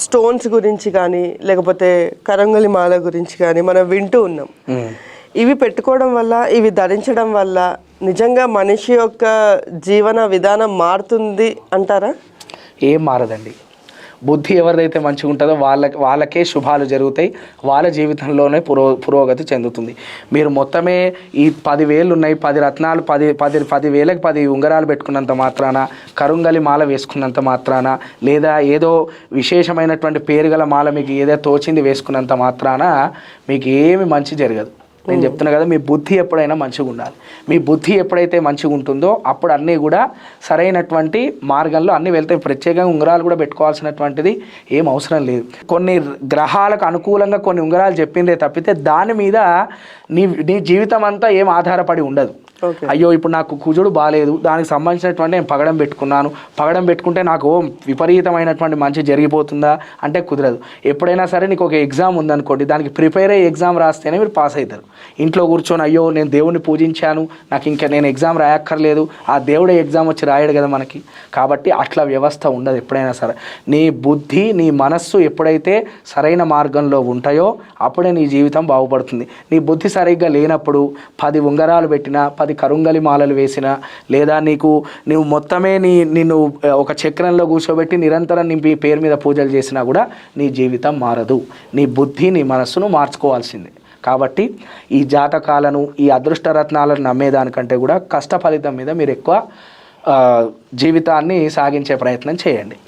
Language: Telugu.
స్టోన్స్ గురించి కానీ లేకపోతే కరంగలి మాల గురించి కానీ మనం వింటూ ఉన్నాం. ఇవి పెట్టుకోవడం వల్ల, ఇవి ధరించడం వల్ల నిజంగా మనిషి యొక్క జీవన విధానం మారుతుంది అంటారా? ఏం మారదండి. బుద్ధి ఎవరిదైతే మంచిగా ఉంటుందో వాళ్ళకే శుభాలు జరుగుతాయి, వాళ్ళ జీవితంలోనే పురోగతి చెందుతుంది. మీరు మొత్తమే ఈ 10,000 ఉన్నాయి, 10 రత్నాలు 10,000కి 10 ఉంగరాలు పెట్టుకున్నంత మాత్రాన, కరుంగలి మాల వేసుకున్నంత మాత్రాన, లేదా ఏదో విశేషమైనటువంటి పేరు గల మాల మీకు ఏదో తోచింది వేసుకున్నంత మాత్రాన మీకు ఏమి మంచి జరగదు. నేను చెప్తున్నా కదా, మీ బుద్ధి ఎప్పుడైనా మంచిగా ఉండాలి. మీ బుద్ధి ఎప్పుడైతే మంచిగా ఉంటుందో అప్పుడు అన్నీ కూడా సరైనటువంటి మార్గంలో అన్నీ వెళ్తాయి. ప్రత్యేకంగా ఉంగరాలు కూడా పెట్టుకోవాల్సినటువంటిది ఏం అవసరం లేదు. కొన్ని గ్రహాలకు అనుకూలంగా కొన్ని ఉంగరాలు చెప్పిందే తప్పితే దాని మీద నీ జీవితం అంతా ఏం ఆధారపడి ఉండదు. అయ్యో ఇప్పుడు నాకు కుజుడు బాగాలేదు, దానికి సంబంధించినటువంటి నేను పగడం పెట్టుకున్నాను, పగడం పెట్టుకుంటే నాకు విపరీతమైనటువంటి మంచి జరిగిపోతుందా అంటే కుదరదు. ఎప్పుడైనా సరే నీకు ఒక ఎగ్జామ్ ఉందనుకోండి, దానికి ప్రిపేర్ అయ్యి ఎగ్జామ్ రాస్తేనే మీరు పాస్ అవుతారు. ఇంట్లో కూర్చొని అయ్యో నేను దేవుడిని పూజించాను, నాకు ఇంకా నేను ఎగ్జామ్ రాయక్కర్లేదు, ఆ దేవుడే ఎగ్జామ్ వచ్చి రాయడు కదా మనకి. కాబట్టి అట్లా వ్యవస్థ ఉండదు ఎప్పుడైనా సరే. నీ బుద్ధి, నీ మనస్సు ఎప్పుడైతే సరైన మార్గంలో ఉంటాయో అప్పుడే నీ జీవితం బాగుపడుతుంది. నీ బుద్ధి సరిగ్గా లేనప్పుడు 10 ఉంగరాలు పెట్టినా, 10 కరుంగలి మాలలు వేసినా, లేదా నువ్వు మొత్తమే నిన్ను ఒక చక్రంలో కూర్చోబెట్టి నిరంతరం నీ పేరు మీద పూజలు చేసినా కూడా నీ జీవితం మారదు. నీ బుద్ధి, నీ మనస్సును మార్చుకోవాల్సిందే. కాబట్టి ఈ జాతకాలను, ఈ అదృష్టరత్నాలను నమ్మేదానికంటే కూడా కష్ట ఫలితం మీద మీరు ఎక్కువ జీవితాన్ని సాగించే ప్రయత్నం చేయండి.